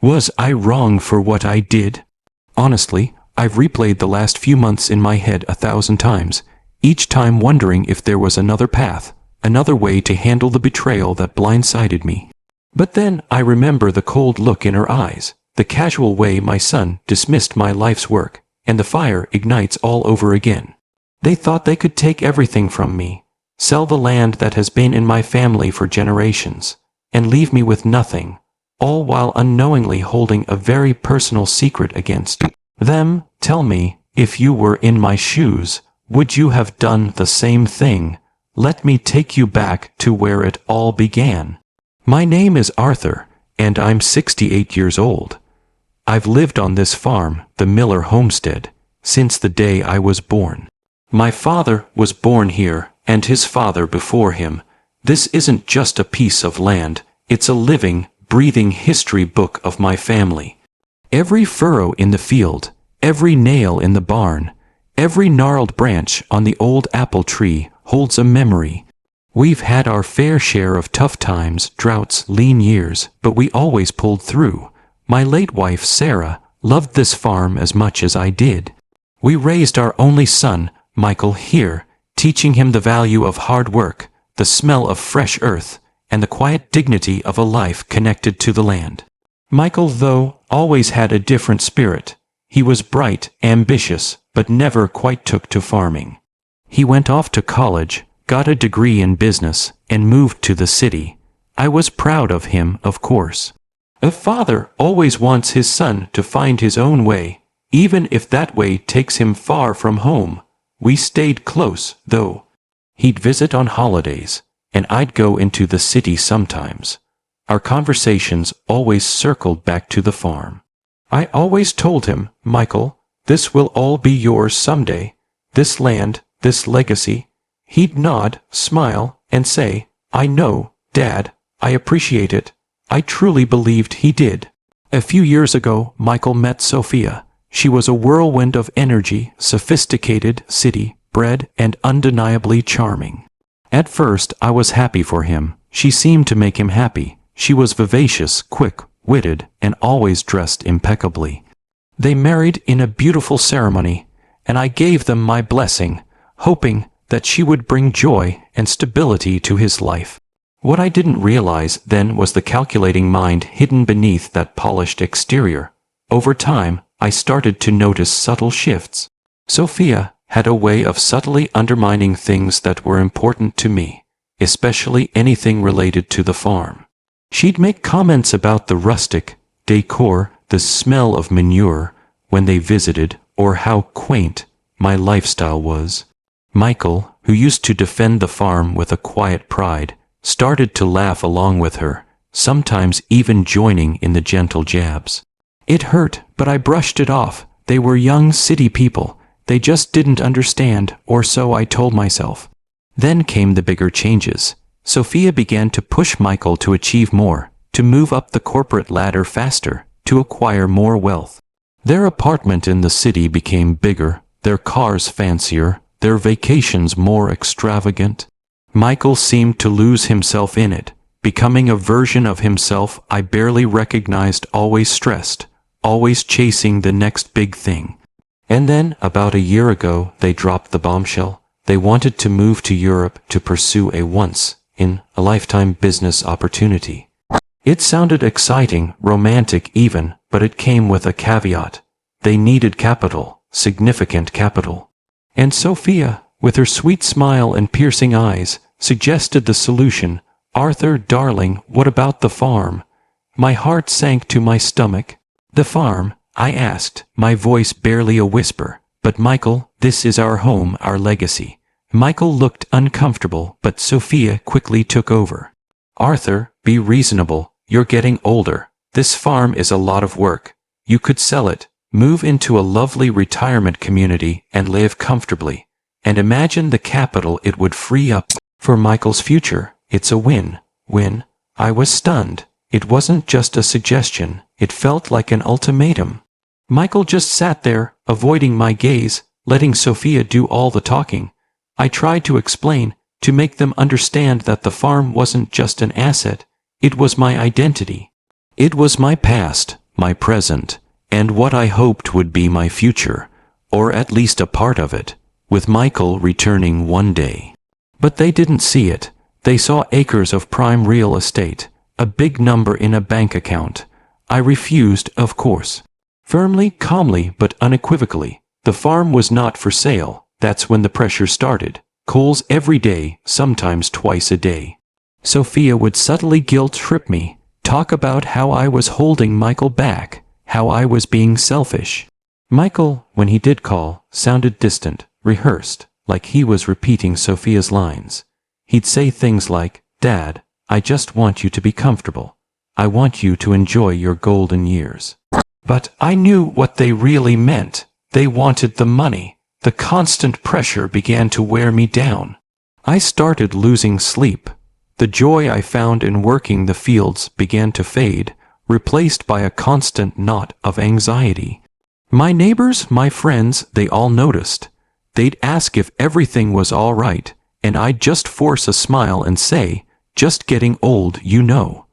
Was I wrong for what I did? Honestly, I've replayed the last few months in my head 1,000 times, each time wondering if there was another path, another way to handle the betrayal that blindsided me. But then I remember the cold look in her eyes, the casual way my son dismissed my life's work, and the fire ignites all over again. They thought they could take everything from me, sell the land that has been in my family for generations, and leave me with nothing, all while unknowingly holding a very personal secret against them. Tell me, if you were in my shoes, would you have done the same thing? Let me take you back to where it all began. My name is Arthur, and I'm 68 years old. I've lived on this farm, the Miller Homestead, since the day I was born. My father was born here, and his father before him. This isn't just a piece of land, it's a living, breathing history book of my family. Every furrow in the field, every nail in the barn, every gnarled branch on the old apple tree holds a memory. We've had our fair share of tough times, droughts, lean years, but we always pulled through. My late wife, Sarah, loved this farm as much as I did. We raised our only son, Michael, here, teaching him the value of hard work, the smell of fresh earth, and the quiet dignity of a life connected to the land. Michael, though, always had a different spirit. He was bright, ambitious, but never quite took to farming. He went off to college, got a degree in business, and moved to the city. I was proud of him, of course. A father always wants his son to find his own way, even if that way takes him far from home. We stayed close, though. He'd visit on holidays, and I'd go into the city sometimes. Our conversations always circled back to the farm. I always told him, Michael, this will all be yours someday. This land, this legacy. He'd nod, smile, and say, I know, Dad, I appreciate it. I truly believed he did. A few years ago, Michael met Sophia. She was a whirlwind of energy, sophisticated, city-bred, and undeniably charming. At first, I was happy for him. She seemed to make him happy. She was vivacious, quick-witted, and always dressed impeccably. They married in a beautiful ceremony, and I gave them my blessing, hoping that she would bring joy and stability to his life. What I didn't realize then was the calculating mind hidden beneath that polished exterior. Over time, I started to notice subtle shifts. Sophia had a way of subtly undermining things that were important to me, especially anything related to the farm. She'd make comments about the rustic decor, the smell of manure when they visited, or how quaint my lifestyle was. Michael, who used to defend the farm with a quiet pride, started to laugh along with her, sometimes even joining in the gentle jabs. It hurt, but I brushed it off. They were young city people. They just didn't understand, or so I told myself. Then came the bigger changes. Sophia began to push Michael to achieve more, to move up the corporate ladder faster, to acquire more wealth. Their apartment in the city became bigger, their cars fancier, their vacations more extravagant. Michael seemed to lose himself in it, becoming a version of himself I barely recognized, always stressed, always chasing the next big thing. And then, about a year ago, they dropped the bombshell. They wanted to move to Europe to pursue a once-in-a-lifetime business opportunity. It sounded exciting, romantic even, but it came with a caveat. They needed capital, significant capital. And Sophia, with her sweet smile and piercing eyes, suggested the solution. Arthur, darling, what about the farm? My heart sank to my stomach. The farm? I asked, my voice barely a whisper. But Michael, this is our home, our legacy. Michael looked uncomfortable, but Sophia quickly took over. Arthur, be reasonable. You're getting older. This farm is a lot of work. You could sell it, move into a lovely retirement community, and live comfortably. And imagine the capital it would free up for Michael's future. It's a win-win. I was stunned. It wasn't just a suggestion. It felt like an ultimatum. Michael just sat there, avoiding my gaze, letting Sophia do all the talking. I tried to explain, to make them understand that the farm wasn't just an asset. It was my identity. It was my past, my present, and what I hoped would be my future, or at least a part of it, with Michael returning one day. But they didn't see it. They saw acres of prime real estate, a big number in a bank account. I refused, of course. Firmly, calmly, but unequivocally. The farm was not for sale. That's when the pressure started. Calls every day, sometimes twice a day. Sophia would subtly guilt-trip me, talk about how I was holding Michael back, how I was being selfish. Michael, when he did call, sounded distant, rehearsed, like he was repeating Sophia's lines. He'd say things like, "Dad, I just want you to be comfortable. I want you to enjoy your golden years." But I knew what they really meant. They wanted the money. The constant pressure began to wear me down. I started losing sleep. The joy I found in working the fields began to fade, replaced by a constant knot of anxiety. My neighbors, my friends, they all noticed. They'd ask if everything was all right, and I'd just force a smile and say, "Just getting old, you know."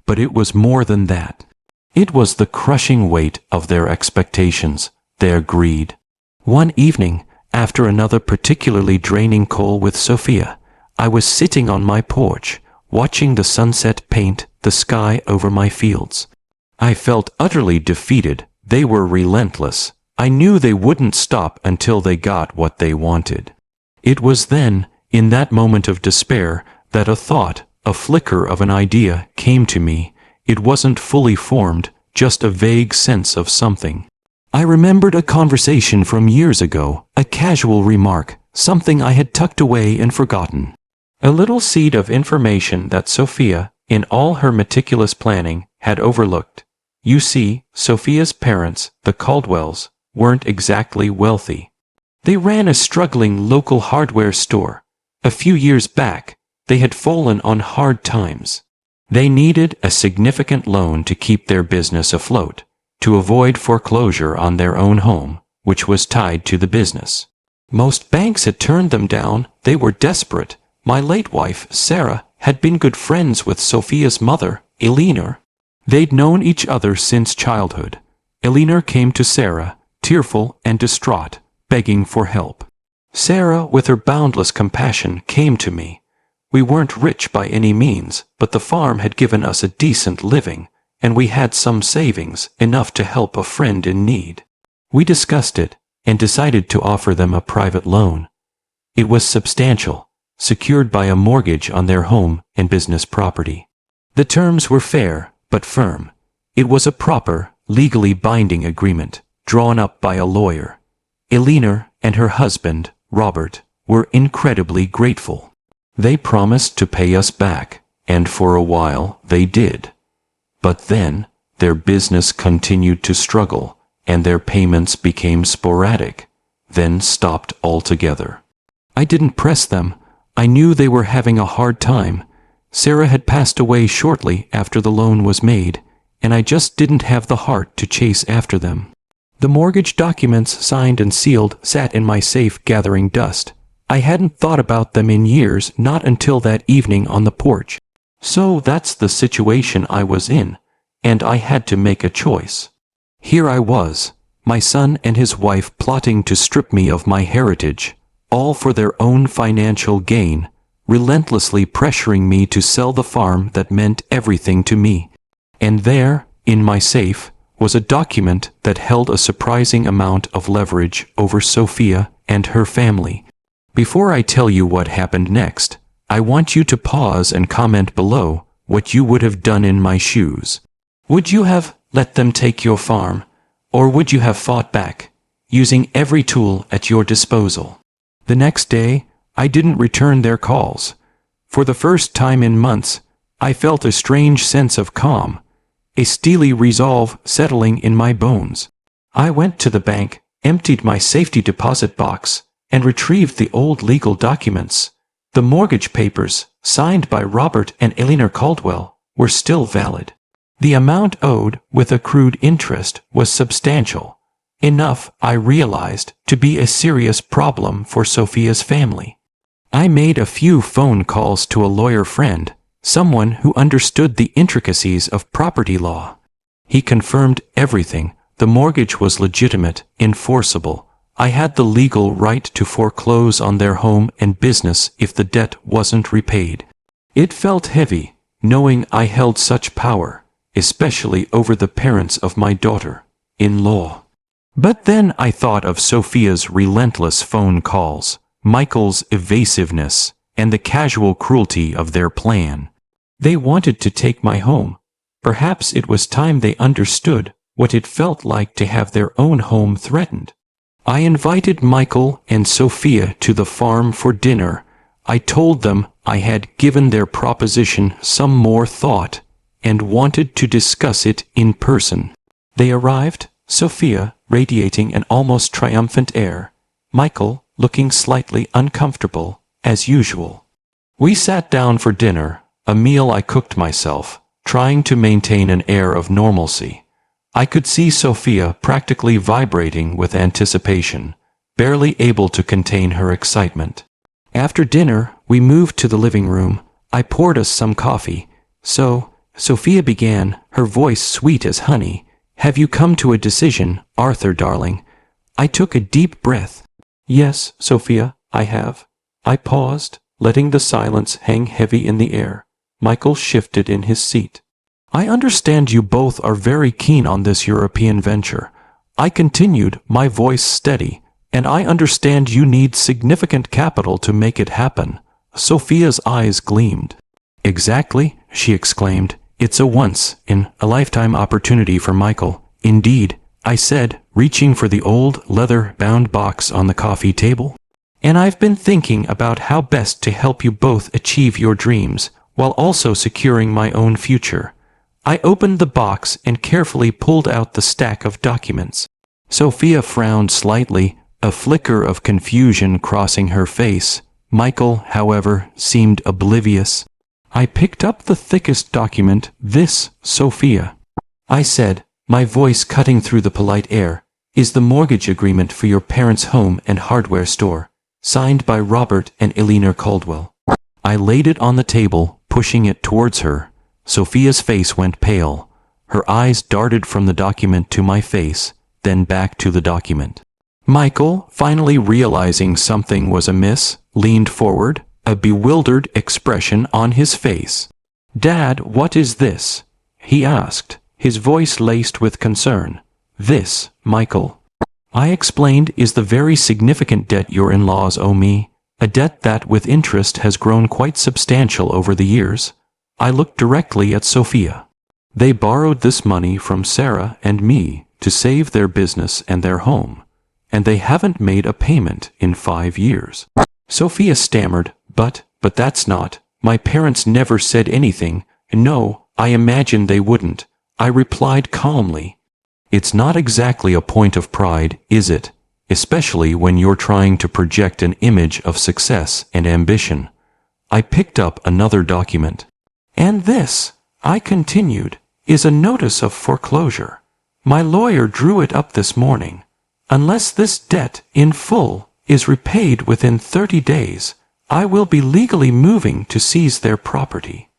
But it was more than that. It was the crushing weight of their expectations, their greed. One evening, after another particularly draining call with Sophia, I was sitting on my porch, watching the sunset paint the sky over my fields. I felt utterly defeated. They were relentless. I knew they wouldn't stop until they got what they wanted. It was then, in that moment of despair, that a thought, a flicker of an idea, came to me. It wasn't fully formed, just a vague sense of something. I remembered a conversation from years ago, a casual remark, something I had tucked away and forgotten. A little seed of information that Sophia, in all her meticulous planning, had overlooked. You see, Sophia's parents, the Caldwells, weren't exactly wealthy. They ran a struggling local hardware store. A few years back, they had fallen on hard times. They needed a significant loan to keep their business afloat, to avoid foreclosure on their own home, which was tied to the business. Most banks had turned them down. They were desperate. My late wife, Sarah, had been good friends with Sophia's mother, Eleanor. They'd known each other since childhood. Eleanor came to Sarah, tearful and distraught, begging for help. Sarah, with her boundless compassion, came to me. We weren't rich by any means, but the farm had given us a decent living, and we had some savings, enough to help a friend in need. We discussed it, and decided to offer them a private loan. It was substantial, secured by a mortgage on their home and business property. The terms were fair, but firm. It was a proper, legally binding agreement, drawn up by a lawyer. Eleanor and her husband, Robert, were incredibly grateful. They promised to pay us back, and for a while they did. But then, their business continued to struggle, and their payments became sporadic, then stopped altogether. I didn't press them. I knew they were having a hard time. Sarah had passed away shortly after the loan was made, and I just didn't have the heart to chase after them. The mortgage documents, signed and sealed, sat in my safe gathering dust. I hadn't thought about them in years, not until that evening on the porch. So that's the situation I was in, and I had to make a choice. Here I was, my son and his wife plotting to strip me of my heritage, all for their own financial gain, relentlessly pressuring me to sell the farm that meant everything to me. And there, in my safe, was a document that held a surprising amount of leverage over Sophia and her family. Before I tell you what happened next, I want you to pause and comment below what you would have done in my shoes. Would you have let them take your farm, or would you have fought back, using every tool at your disposal? The next day, I didn't return their calls. For the first time in months, I felt a strange sense of calm, a steely resolve settling in my bones. I went to the bank, emptied my safety deposit box, and retrieved the old legal documents. The mortgage papers, signed by Robert and Eleanor Caldwell, were still valid. The amount owed, with accrued interest, was substantial. Enough, I realized, to be a serious problem for Sophia's family. I made a few phone calls to a lawyer friend, someone who understood the intricacies of property law. He confirmed everything. The mortgage was legitimate, enforceable. I had the legal right to foreclose on their home and business if the debt wasn't repaid. It felt heavy, knowing I held such power, especially over the parents of my daughter-in-law. But then I thought of Sophia's relentless phone calls, Michael's evasiveness, and the casual cruelty of their plan. They wanted to take my home. Perhaps it was time they understood what it felt like to have their own home threatened. I invited Michael and Sophia to the farm for dinner. I told them I had given their proposition some more thought and wanted to discuss it in person. They arrived, Sophia radiating an almost triumphant air, Michael looking slightly uncomfortable, as usual. We sat down for dinner, a meal I cooked myself, trying to maintain an air of normalcy. I could see Sophia practically vibrating with anticipation, barely able to contain her excitement. After dinner, we moved to the living room. I poured us some coffee. So, Sophia began, her voice sweet as honey. Have you come to a decision, Arthur darling? I took a deep breath. Yes, Sophia, I have. I paused, letting the silence hang heavy in the air. Michael shifted in his seat. I understand you both are very keen on this European venture. I continued, my voice steady, and I understand you need significant capital to make it happen. Sophia's eyes gleamed. Exactly, she exclaimed. It's a once-in-a-lifetime opportunity for Michael. Indeed, I said, reaching for the old leather-bound box on the coffee table. And I've been thinking about how best to help you both achieve your dreams, while also securing my own future. I opened the box and carefully pulled out the stack of documents. Sophia frowned slightly, a flicker of confusion crossing her face. Michael, however, seemed oblivious. I picked up the thickest document. This, Sophia, I said, my voice cutting through the polite air, is the mortgage agreement for your parents' home and hardware store, signed by Robert and Eleanor Caldwell. I laid it on the table, pushing it towards her. Sophia's face went pale. Her eyes darted from the document to my face, then back to the document. Michael, finally realizing something was amiss, leaned forward, a bewildered expression on his face. Dad, what is this? He asked, his voice laced with concern. This, Michael, I explained, is the very significant debt your in-laws owe me, a debt that with interest has grown quite substantial over the years. I looked directly at Sophia. They borrowed this money from Sarah and me to save their business and their home, and they haven't made a payment in 5 years. Sophia stammered, but that's not. My parents never said anything. No, I imagine they wouldn't. I replied calmly. It's not exactly a point of pride, is it? Especially when you're trying to project an image of success and ambition. I picked up another document. And this, I continued, is a notice of foreclosure. My lawyer drew it up this morning. Unless this debt, in full, is repaid within 30 days, I will be legally moving to seize their property.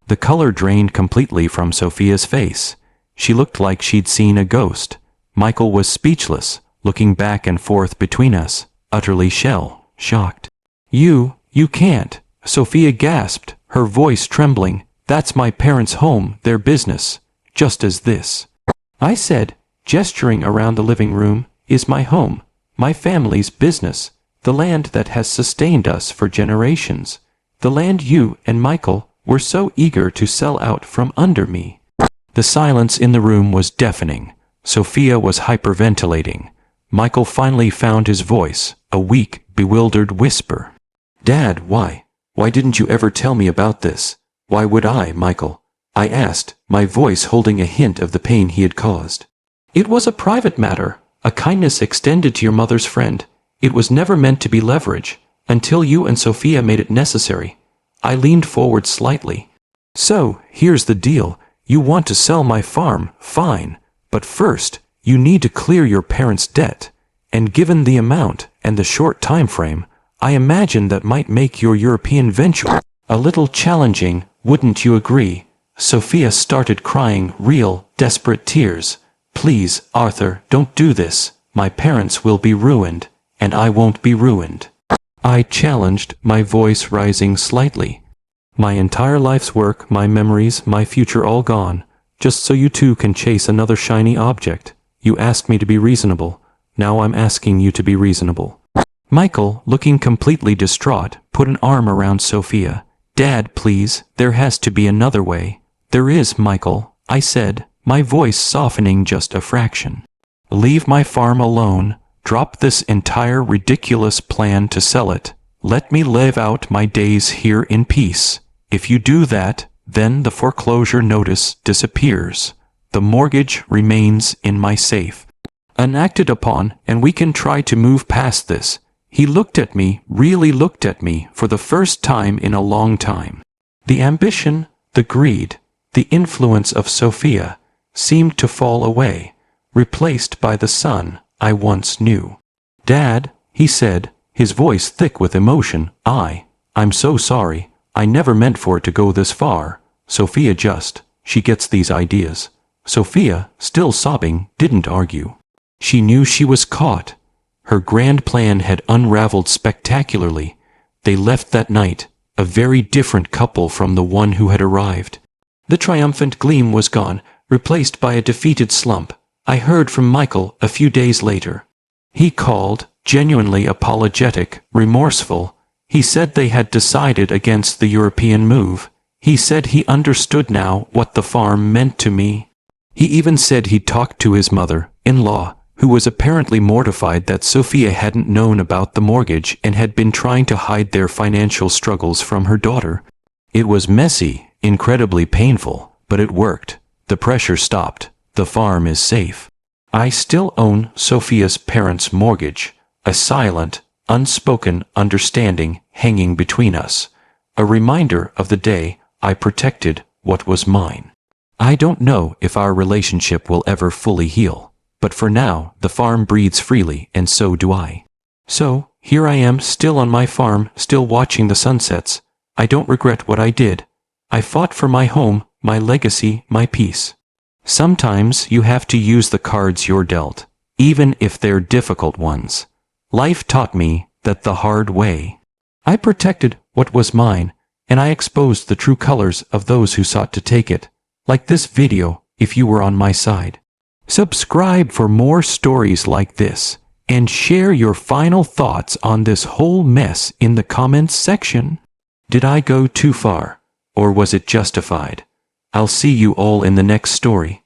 The color drained completely from Sophia's face. She looked like she'd seen a ghost. Michael was speechless, looking back and forth between us, utterly shocked. You can't, Sophia gasped, her voice trembling. That's my parents' home, their business, just as this, I said, gesturing around the living room, is my home, my family's business, the land that has sustained us for generations, the land you and Michael were so eager to sell out from under me. The silence in the room was deafening. Sophia was hyperventilating. Michael finally found his voice, a weak, bewildered whisper. Dad, why didn't you ever tell me about this? Why would I, Michael? I asked, my voice holding a hint of the pain he had caused. It was a private matter, a kindness extended to your mother's friend. It was never meant to be leverage, until you and Sophia made it necessary. I leaned forward slightly. So, here's the deal. You want to sell my farm, fine. But first, you need to clear your parents' debt. And given the amount and the short time frame, I imagine that might make your European venture a little challenging, wouldn't you agree? Sophia started crying real, desperate tears. "Please, Arthur, don't do this. My parents will be ruined, and I won't be ruined." I challenged, my voice rising slightly. "My entire life's work, my memories, my future all gone, just so you two can chase another shiny object. You asked me to be reasonable. Now I'm asking you to be reasonable." Michael, looking completely distraught, put an arm around Sophia. "Dad, please, there has to be another way." "There is, Michael," I said, my voice softening just a fraction. "Leave my farm alone. Drop this entire ridiculous plan to sell it. Let me live out my days here in peace. If you do that, then the foreclosure notice disappears. The mortgage remains in my safe. Unacted upon, and we can try to move past this." He looked at me, really looked at me, for the first time in a long time. The ambition, the greed, the influence of Sophia seemed to fall away, replaced by the son I once knew. "Dad," he said, his voice thick with emotion, I'm so sorry. I never meant for it to go this far. Sophia she gets these ideas." Sophia, still sobbing, didn't argue. She knew she was caught. Her grand plan had unraveled spectacularly. They left that night, a very different couple from the one who had arrived. The triumphant gleam was gone, replaced by a defeated slump. I heard from Michael a few days later. He called, genuinely apologetic, remorseful. He said they had decided against the European move. He said he understood now what the farm meant to me. He even said he'd talked to his mother-in-law, who was apparently mortified that Sophia hadn't known about the mortgage and had been trying to hide their financial struggles from her daughter. It was messy, incredibly painful, but it worked. The pressure stopped. The farm is safe. I still own Sophia's parents' mortgage, a silent, unspoken understanding hanging between us, a reminder of the day I protected what was mine. I don't know if our relationship will ever fully heal. But for now, the farm breathes freely, and so do I. So, here I am, still on my farm, still watching the sunsets. I don't regret what I did. I fought for my home, my legacy, my peace. Sometimes you have to use the cards you're dealt, even if they're difficult ones. Life taught me that the hard way. I protected what was mine, and I exposed the true colors of those who sought to take it. Like this video, if you were on my side. Subscribe for more stories like this, and share your final thoughts on this whole mess in the comments section. Did I go too far, or was it justified? I'll see you all in the next story.